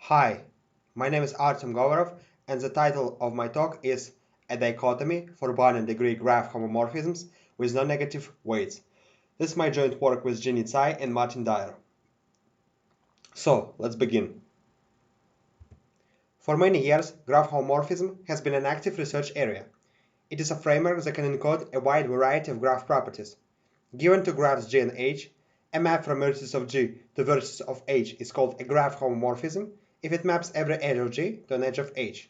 Hi, my name is Artsiom, and the title of my talk is A Dichotomy for Binary Degree Graph Homomorphisms with Non-Negative Weights. This is my joint work with Jin-Yi and Dyer. So, let's begin. For many years, graph homomorphism has been an active research area. It is a framework that can encode a wide variety of graph properties. Given two graphs G and H, a map from vertices of G to vertices of H is called a graph homomorphism if it maps every edge of G to an edge of H.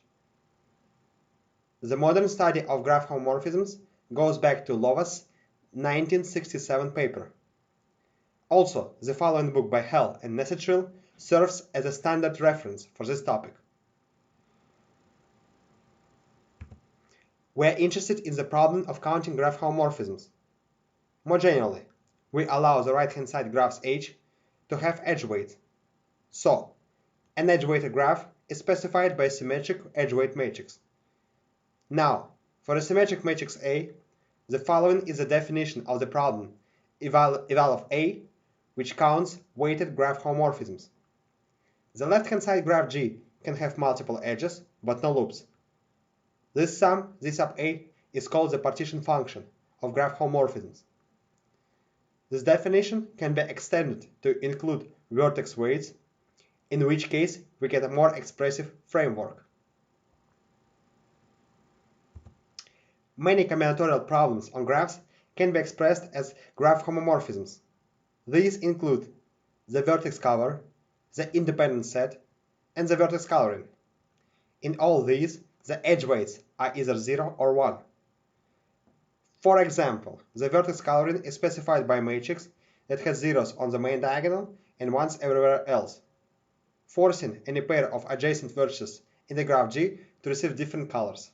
The modern study of graph homomorphisms goes back to Lova's 1967 paper. Also, the following book by Hell and Nessetril serves as a standard reference for this topic. We are interested in the problem of counting graph homomorphisms. More generally, we allow the right-hand side graphs H to have edge weights. So, an edge-weighted graph is specified by a symmetric edge-weight matrix. Now, for a symmetric matrix A, the following is the definition of the problem eval of A, which counts weighted graph homomorphisms. The left-hand side graph G can have multiple edges, but no loops. This sum, Z sub A, is called the partition function of graph homomorphisms. This definition can be extended to include vertex weights, in which case we get a more expressive framework. Many combinatorial problems on graphs can be expressed as graph homomorphisms. These include the vertex cover, the independent set, and the vertex coloring. In all these, the edge weights are either 0 or 1. For example, the vertex coloring is specified by a matrix that has zeros on the main diagonal and ones everywhere else, forcing any pair of adjacent vertices in the graph G to receive different colors.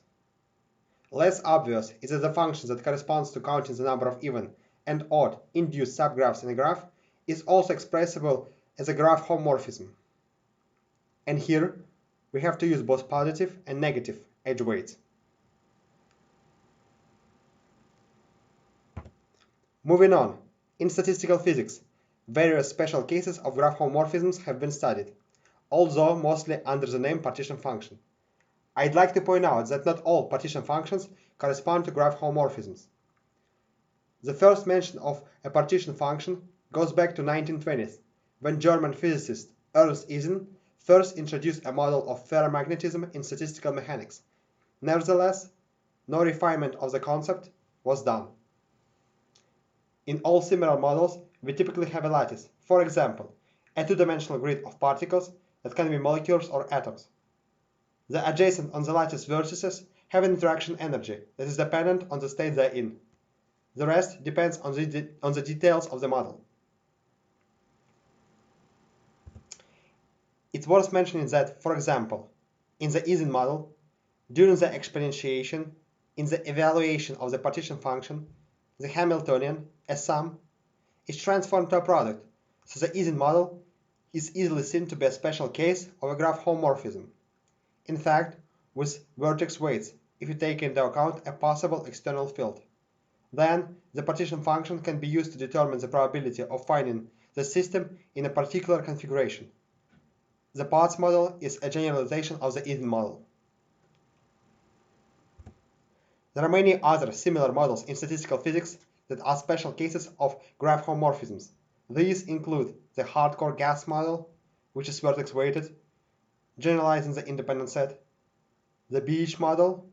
Less obvious is that the function that corresponds to counting the number of even and odd induced subgraphs in a graph is also expressible as a graph homomorphism. And here, we have to use both positive and negative edge weights. Moving on, in statistical physics, various special cases of graph homomorphisms have been studied, although mostly under the name partition function. I'd like to point out that not all partition functions correspond to graph homomorphisms. The first mention of a partition function goes back to 1920s, when German physicist Ernst Ising first introduced a model of ferromagnetism in statistical mechanics. Nevertheless, no refinement of the concept was done. In all similar models, we typically have a lattice, for example, a two-dimensional grid of particles that can be molecules or atoms. The adjacent on the lattice vertices have an interaction energy that is dependent on the state they're in. The rest depends on the details of the model. It's worth mentioning that, for example, in the Ising model, during the exponentiation, in the evaluation of the partition function, the Hamiltonian, a sum, is transformed to a product, so the Ising model is easily seen to be a special case of a graph homomorphism. In fact, with vertex weights, if you take into account a possible external field. Then, the partition function can be used to determine the probability of finding the system in a particular configuration. The Potts model is a generalization of the Ising model. There are many other similar models in statistical physics that are special cases of graph homomorphisms. These include the hardcore gas model, which is vertex weighted, generalizing the independent set, the Beach model,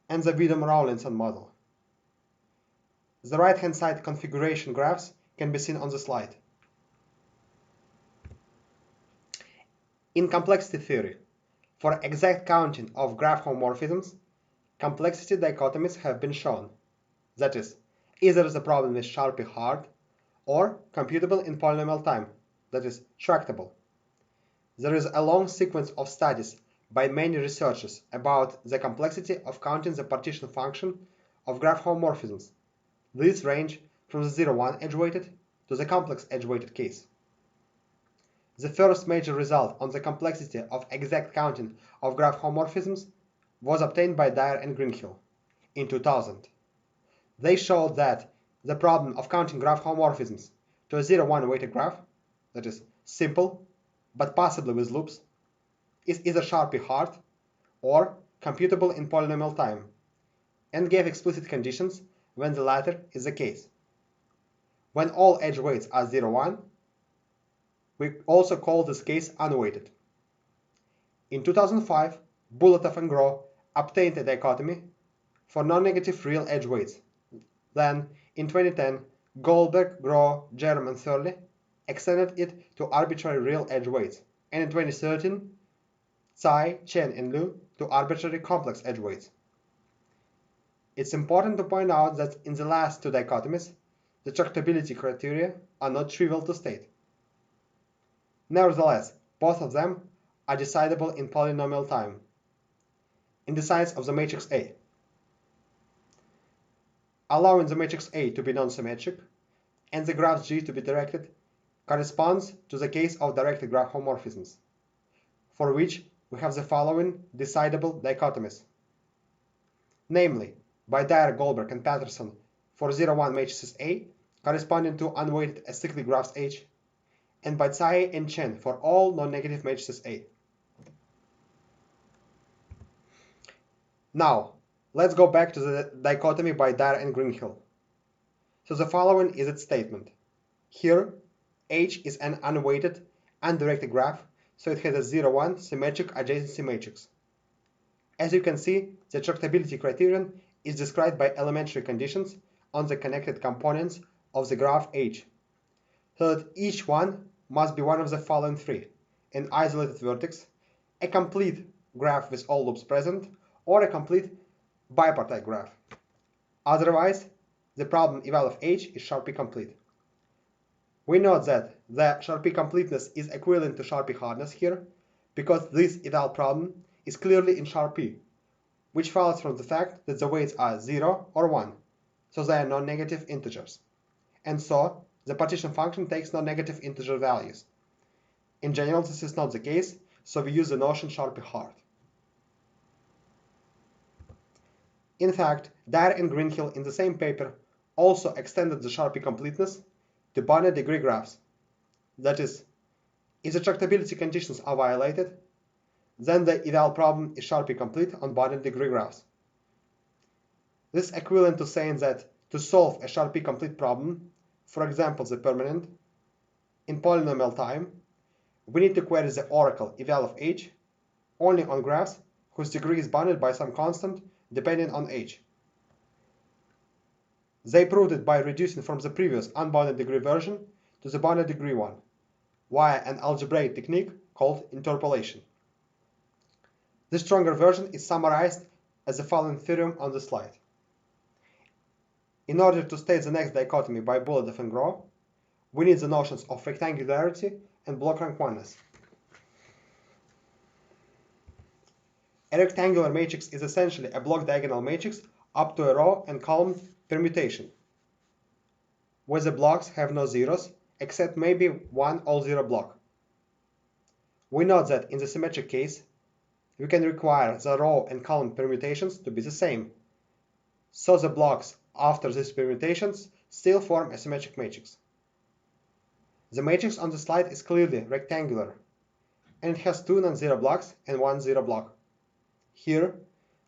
and the Widom-Rawlinson model. The right-hand side configuration graphs can be seen on the slide. In complexity theory, for exact counting of graph homomorphisms, complexity dichotomies have been shown. That is, either the problem is sharply hard or computable in polynomial time, that is, tractable. There is a long sequence of studies by many researchers about the complexity of counting the partition function of graph homomorphisms. These range from the 0-1 edge-weighted to the complex edge-weighted case. The first major result on the complexity of exact counting of graph homomorphisms was obtained by Dyer and Greenhill in 2000. They showed that the problem of counting graph homomorphisms to a 0-1 weighted graph, that is, simple, but possibly with loops, is either sharply hard or computable in polynomial time, and gave explicit conditions when the latter is the case. When all edge weights are 0, 1, we also call this case unweighted. In 2005, Bulatov and Gro obtained a dichotomy for non-negative real edge weights. Then, in 2010, Goldberg, Gro, Jerome, and Thurley extended it to arbitrary real edge weights, and in 2013, Tsai, Chen, and Liu to arbitrary complex edge weights. It's important to point out that in the last two dichotomies, the tractability criteria are not trivial to state. Nevertheless, both of them are decidable in polynomial time, in the size of the matrix A. Allowing the matrix A to be non-symmetric and the graph G to be directed corresponds to the case of directed graph homomorphisms, for which we have the following decidable dichotomies. Namely, by Dyer, Goldberg, and Patterson for 0,1 matrices A corresponding to unweighted acyclic graphs H, and by Tsai and Chen for all non-negative matrices A. Now, let's go back to the dichotomy by Dyer and Greenhill. So the following is its statement. Here, H is an unweighted, undirected graph, so it has a 0, 1 symmetric adjacency matrix. As you can see, the tractability criterion is described by elementary conditions on the connected components of the graph H, so that each one must be one of the following three: an isolated vertex, a complete graph with all loops present, or a complete bipartite graph. Otherwise, the problem eval of H is sharply complete. We note that the sharply completeness is equivalent to sharply hardness here, because this eval problem is clearly in Sharp-P, which follows from the fact that the weights are 0 or 1, so they are non-negative integers. And so, the partition function takes non-negative integer values. In general, this is not the case, so we use the notion sharply hard. In fact, Dyer and Greenhill in the same paper also extended the sharply completeness to bounded degree graphs. That is, if the tractability conditions are violated, then the eval problem is sharply complete on bounded degree graphs. This is equivalent to saying that to solve a sharply complete problem, for example the permanent, in polynomial time, we need to query the oracle eval of H only on graphs whose degree is bounded by some constant depending on H. They proved it by reducing from the previous unbounded degree version to the bounded degree one, via an algebraic technique called interpolation. This stronger version is summarized as the following theorem on the slide. In order to state the next dichotomy by Bulatov and Gro, we need the notions of rectangularity and block rank oneness. A rectangular matrix is essentially a block diagonal matrix up to a row and column permutation, where the blocks have no zeros except maybe one all-zero block. We note that in the symmetric case, we can require the row and column permutations to be the same, so the blocks after these permutations still form a symmetric matrix. The matrix on the slide is clearly rectangular, and it has two non-zero blocks and one zero block. Here,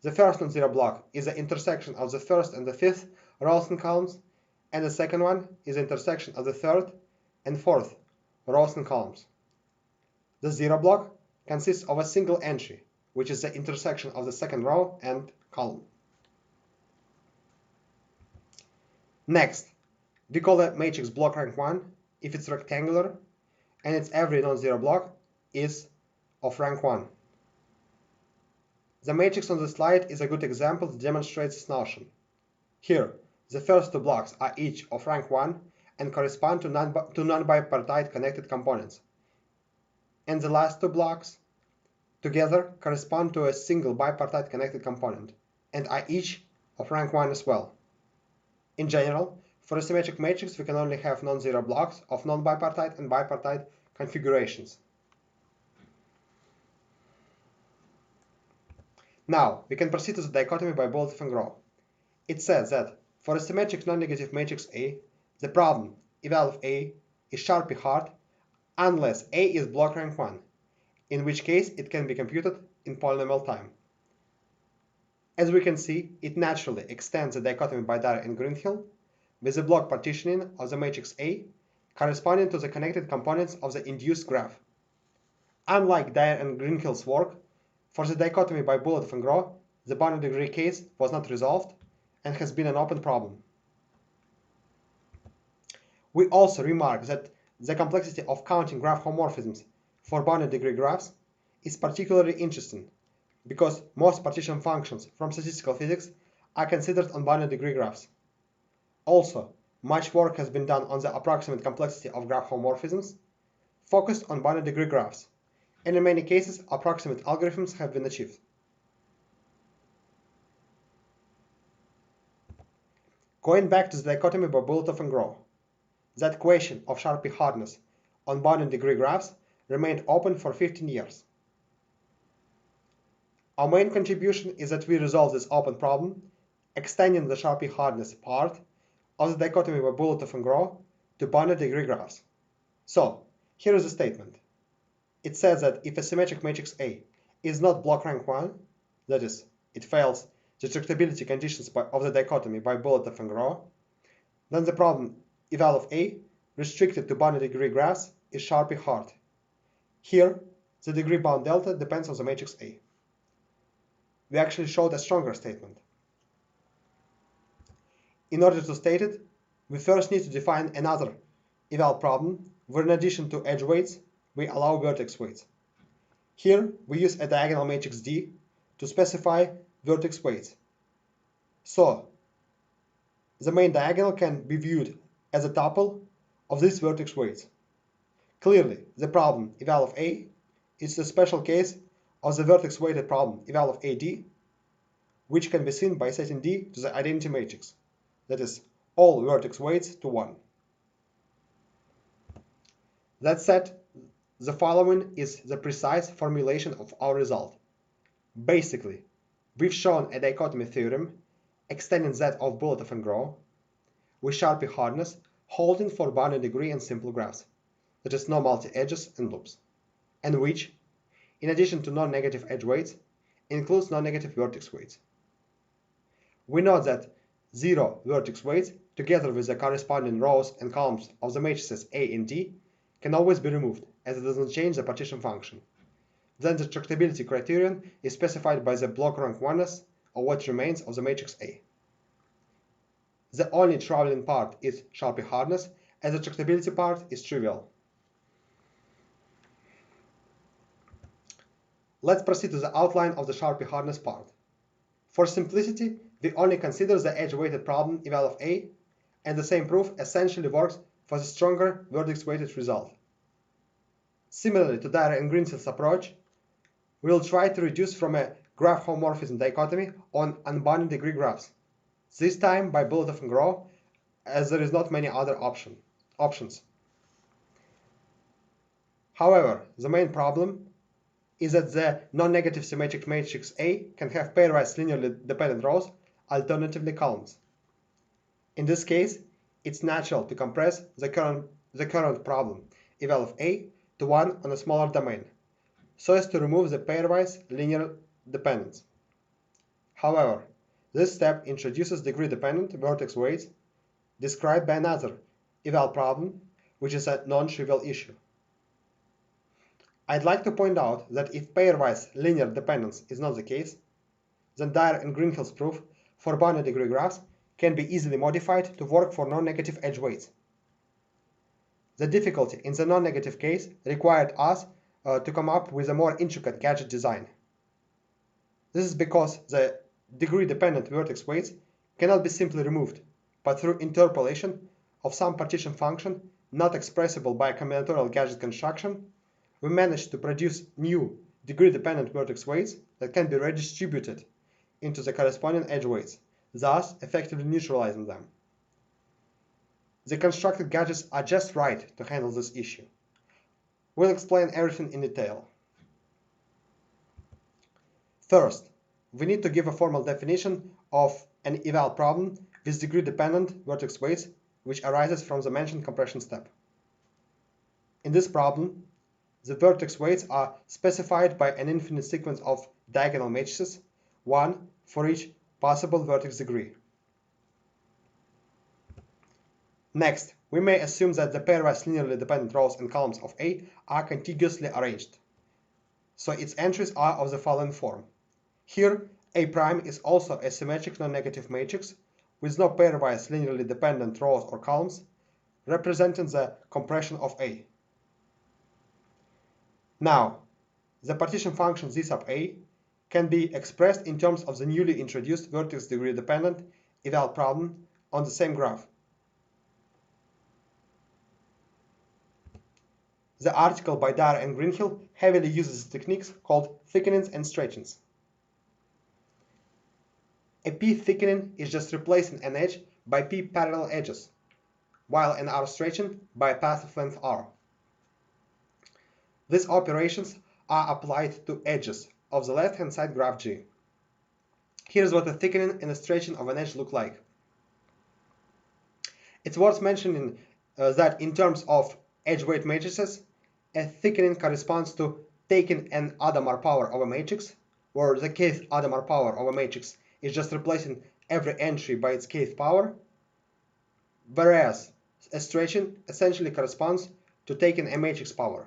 the first non-zero block is the intersection of the first and the fifth rows and columns, and the second one is the intersection of the third and fourth rows and columns. The zero block consists of a single entry, which is the intersection of the second row and column. Next, we call the matrix block rank 1 if it's rectangular and its every non-zero block is of rank 1. The matrix on the slide is a good example that demonstrates this notion. Here, the first two blocks are each of rank 1 and correspond to non-bipartite connected components, and the last two blocks together correspond to a single bipartite connected component and are each of rank 1 as well. In general, for a symmetric matrix, we can only have non-zero blocks of non-bipartite and bipartite configurations. Now, we can proceed to the dichotomy by Bulatov and Gro. It says that for a symmetric non-negative matrix A, the problem eval of A is sharply hard unless A is block rank 1 in which case it can be computed in polynomial time. As we can see, it naturally extends the dichotomy by Dyer and Greenhill with the block partitioning of the matrix A corresponding to the connected components of the induced graph. Unlike Dyer and Greenhill's work, for the dichotomy by Bulletov and Groh, the boundary degree case was not resolved and has been an open problem. We also remark that the complexity of counting graph homomorphisms for boundary degree graphs is particularly interesting because most partition functions from statistical physics are considered on boundary degree graphs. Also, much work has been done on the approximate complexity of graph homomorphisms, focused on boundary degree graphs, and in many cases, approximate algorithms have been achieved. Going back to the dichotomy by Bulletov and Groh, that question of sharp P-hardness on boundary degree graphs remained open for 15 years. Our main contribution is that we resolve this open problem, extending the sharp P-hardness part of the dichotomy by Bulletov and Groh to boundary degree graphs. So, here is the statement. It says that if a symmetric matrix A is not block rank 1, that is, it fails the tractability conditions of the dichotomy by Bulletov and Groh, then the problem eval of A restricted to boundary degree graphs is sharply hard. Here, the degree bound delta depends on the matrix A. We actually showed a stronger statement. In order to state it, we first need to define another eval problem where in addition to edge weights, we allow vertex weights. Here, we use a diagonal matrix D to specify vertex weights. So, the main diagonal can be viewed as a tuple of these vertex weights. Clearly, the problem eval of A is the special case of the vertex weighted problem eval of AD, which can be seen by setting D to the identity matrix, that is, all vertex weights to 1. That said, the following is the precise formulation of our result. Basically, we've shown a dichotomy theorem extending that of Bulletov and Groh with sharp P-hardness holding for boundary degree and simple graphs, that is, no multi-edges and loops, and which, in addition to non-negative edge weights, includes non-negative vertex weights. We note that 0 vertex weights, together with the corresponding rows and columns of the matrices A and D, can always be removed, as it doesn't change the partition function. Then the tractability criterion is specified by the block rank oneness of what remains of the matrix A. The only troubling part is sharp P-hardness, as the tractability part is trivial. Let's proceed to the outline of the sharp P-hardness part. For simplicity, we only consider the edge-weighted problem eval of A, and the same proof essentially works for the stronger vertex-weighted result. Similarly to Dyer and Greenhill's approach, we will try to reduce from a graph homomorphism dichotomy on unbounded degree graphs, this time by Bulletov and Groh, as there is not many other options. However, the main problem is that the non-negative symmetric matrix A can have pairwise linearly dependent rows, alternatively columns. In this case, it's natural to compress the current problem eval of A to 1 on a smaller domain, so as to remove the pairwise linear dependence. However, this step introduces degree-dependent vertex weights described by another eval problem, which is a non-trivial issue. I'd like to point out that if pairwise linear dependence is not the case, then Dyer and Greenhill's proof for boundary degree graphs can be easily modified to work for non-negative edge weights. The difficulty in the non-negative case required us to come up with a more intricate gadget design. This is because the degree-dependent vertex weights cannot be simply removed, but through interpolation of some partition function not expressible by a combinatorial gadget construction, we managed to produce new degree-dependent vertex weights that can be redistributed into the corresponding edge weights, thus effectively neutralizing them. The constructed gadgets are just right to handle this issue. We'll explain everything in detail. First, we need to give a formal definition of an eval problem with degree-dependent vertex weights which arises from the mentioned compression step. In this problem, the vertex weights are specified by an infinite sequence of diagonal matrices, one for each possible vertex degree. Next, we may assume that the pairwise linearly dependent rows and columns of A are contiguously arranged, so its entries are of the following form. Here, A' is also a symmetric non-negative matrix with no pairwise linearly dependent rows or columns, representing the compression of A. Now, the partition function Z sub A can be expressed in terms of the newly introduced vertex degree dependent eval problem on the same graph. The article by Dyer and Greenhill heavily uses techniques called thickenings and stretchings. A P thickening is just replacing an edge by P parallel edges, while an R stretching by a path of length R. These operations are applied to edges of the left-hand side graph G. Here's what a thickening and a stretching of an edge look like. It's worth mentioning that in terms of edge weight matrices, a thickening corresponds to taking an Adamar power of a matrix, where the kth Adamar power of a matrix is just replacing every entry by its kth power, whereas a stretching essentially corresponds to taking a matrix power.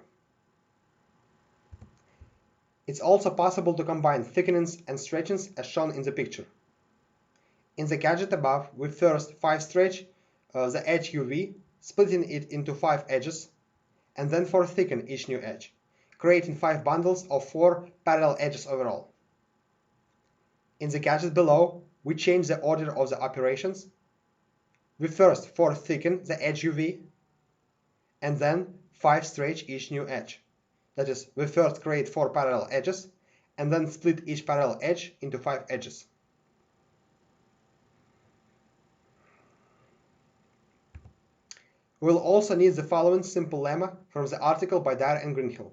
It's also possible to combine thickenings and stretchings as shown in the picture. In the gadget above, we first 5 stretch the edge UV, splitting it into 5 edges, and then 4 thicken each new edge, creating 5 bundles of 4 parallel edges overall. In the gadget below, we change the order of the operations. We first 4 thicken the edge UV, and then 5 stretch each new edge. That is, we first create 4 parallel edges, and then split each parallel edge into 5 edges. We'll also need the following simple lemma from the article by Dyer and Greenhill.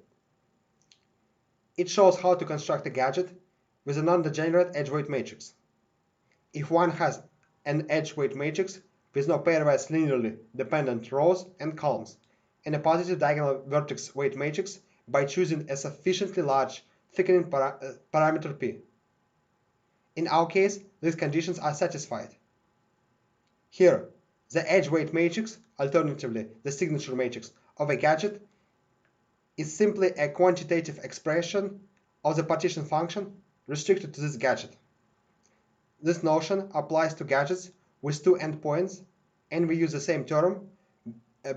It shows how to construct a gadget with a non-degenerate edge weight matrix. If one has an edge weight matrix with no pairwise linearly dependent rows and columns, and a positive diagonal vertex weight matrix by choosing a sufficiently large thickening parameter P. In our case, these conditions are satisfied. Here, the edge weight matrix, alternatively the signature matrix of a gadget, is simply a quantitative expression of the partition function restricted to this gadget. This notion applies to gadgets with 2 endpoints, and we use the same term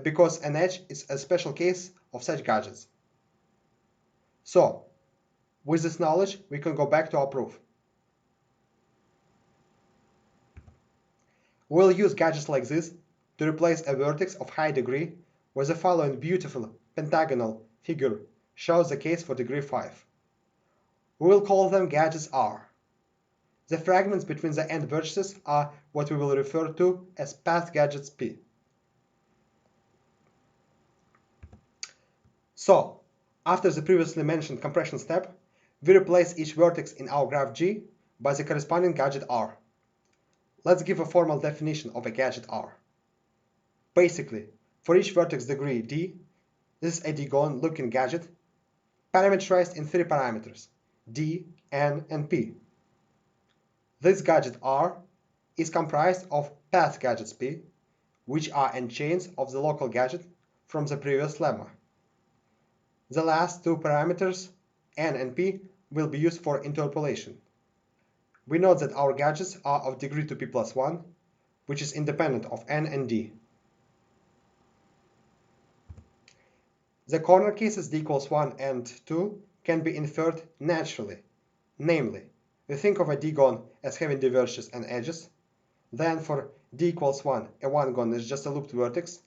because an edge is a special case of such gadgets. So, with this knowledge, we can go back to our proof. We'll use gadgets like this to replace a vertex of high degree, where the following beautiful pentagonal figure shows the case for degree 5. We will call them gadgets R. The fragments between the end vertices are what we will refer to as path gadgets P. So, after the previously mentioned compression step, we replace each vertex in our graph G by the corresponding gadget R. Let's give a formal definition of a gadget R. Basically, for each vertex degree D, this is a digon-looking gadget, parameterized in 3 parameters, D, N, and P. This gadget R is comprised of path gadgets P, which are n-chains of the local gadget from the previous lemma. The last 2 parameters, N and P, will be used for interpolation. We note that our gadgets are of degree 2p plus 1, which is independent of N and D. The corner cases D equals 1 and 2 can be inferred naturally. Namely, we think of a D-gon as having diverges and edges. Then for D equals 1, a 1-gon is just a looped vertex.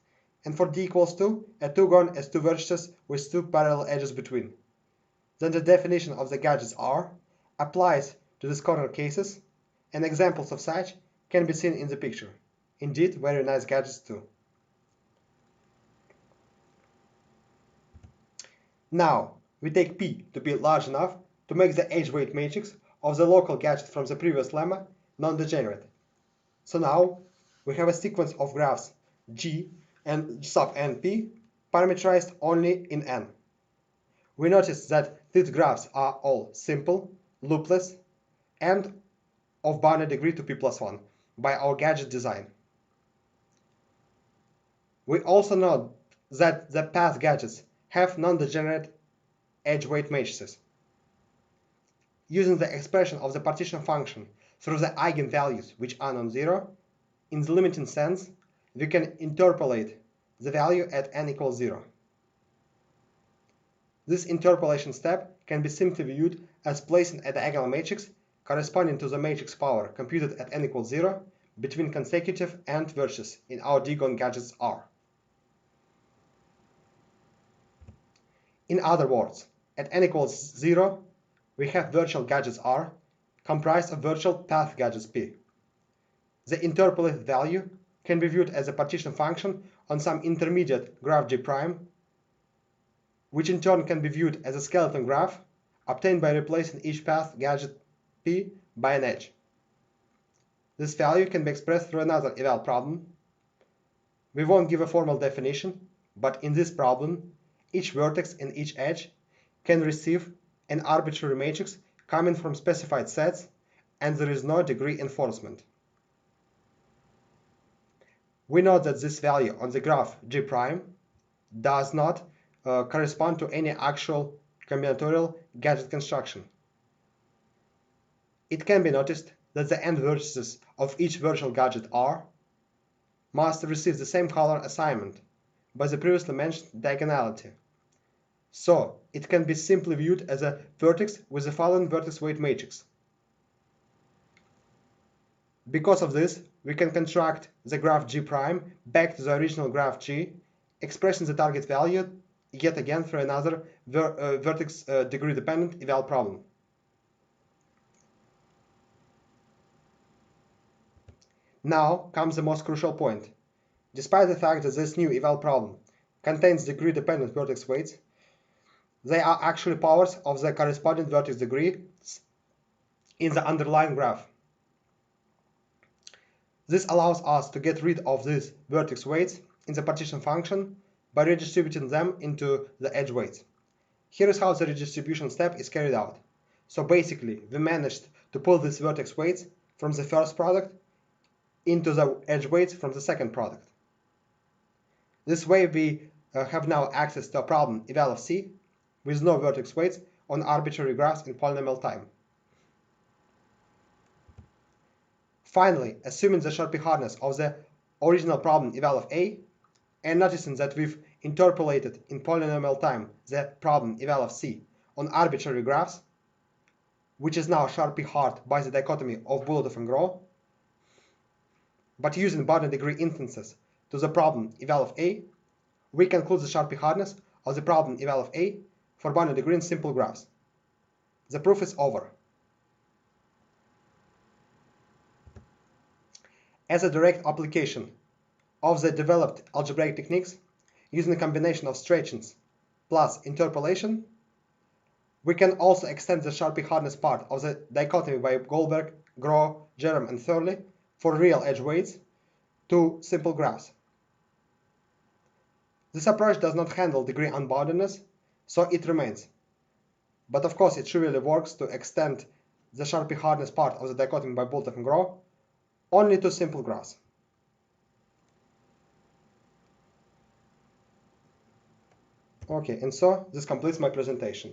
And for D equals 2, a 2-gon has 2 vertices with 2 parallel edges between. Then the definition of the gadgets R applies to these corner cases, and examples of such can be seen in the picture. Indeed, very nice gadgets too. Now, we take P to be large enough to make the edge weight matrix of the local gadget from the previous lemma non-degenerate. So now, we have a sequence of graphs G and sub NP parameterized only in N. we notice that these graphs are all simple, loopless, and of bounded degree to p+1 by our gadget design. We also know that the path gadgets have non-degenerate edge weight matrices. Using the expression of the partition function through the eigenvalues which are non-zero, in the limiting sense, we can interpolate the value at n equals 0. This interpolation step can be simply viewed as placing a diagonal matrix corresponding to the matrix power computed at n equals 0 between consecutive and vertices in our digon gadgets R. In other words, at n equals 0, we have virtual gadgets R comprised of virtual path gadgets P. The interpolated value can be viewed as a partition function on some intermediate graph G', which in turn can be viewed as a skeleton graph obtained by replacing each path gadget P by an edge. This value can be expressed through another eval problem. We won't give a formal definition, but in this problem, each vertex and each edge can receive an arbitrary matrix coming from specified sets, and there is no degree enforcement. We know that this value on the graph G' does not correspond to any actual combinatorial gadget construction. It can be noticed that the end vertices of each virtual gadget R must receive the same color assignment by the previously mentioned diagonality. So it can be simply viewed as a vertex with the following vertex weight matrix. Because of this, we can construct the graph G' back to the original graph G, expressing the target value yet again through another vertex degree dependent eval problem. Now comes the most crucial point. Despite the fact that this new eval problem contains degree dependent vertex weights, they are actually powers of the corresponding vertex degrees in the underlying graph. This allows us to get rid of these vertex weights in the partition function by redistributing them into the edge weights. Here is how the redistribution step is carried out. So basically, we managed to pull these vertex weights from the first product into the edge weights from the second product. This way we have now access to a problem eval of C with no vertex weights on arbitrary graphs in polynomial time. Finally, assuming the short P-hardness of the original problem eval of A, and noticing that we've interpolated in polynomial time the problem eval of C on arbitrary graphs, which is now sharp P-hard by the dichotomy of Bulletov and Groh, but using bounded degree instances to the problem eval of A, we conclude the sharp P-hardness of the problem eval of A for bounded degree in simple graphs. The proof is over. As a direct application of the developed algebraic techniques using a combination of stretchings plus interpolation, we can also extend the sharp P-hardness part of the dichotomy by Goldberg, Groh, Jerem, and Thurley for real edge weights to simple graphs. This approach does not handle degree unboundedness, so it remains. But of course, it trivially works to extend the sharp P-hardness part of the dichotomy by Bulletov and Groh only to simple graphs. Okay, and so this completes my presentation.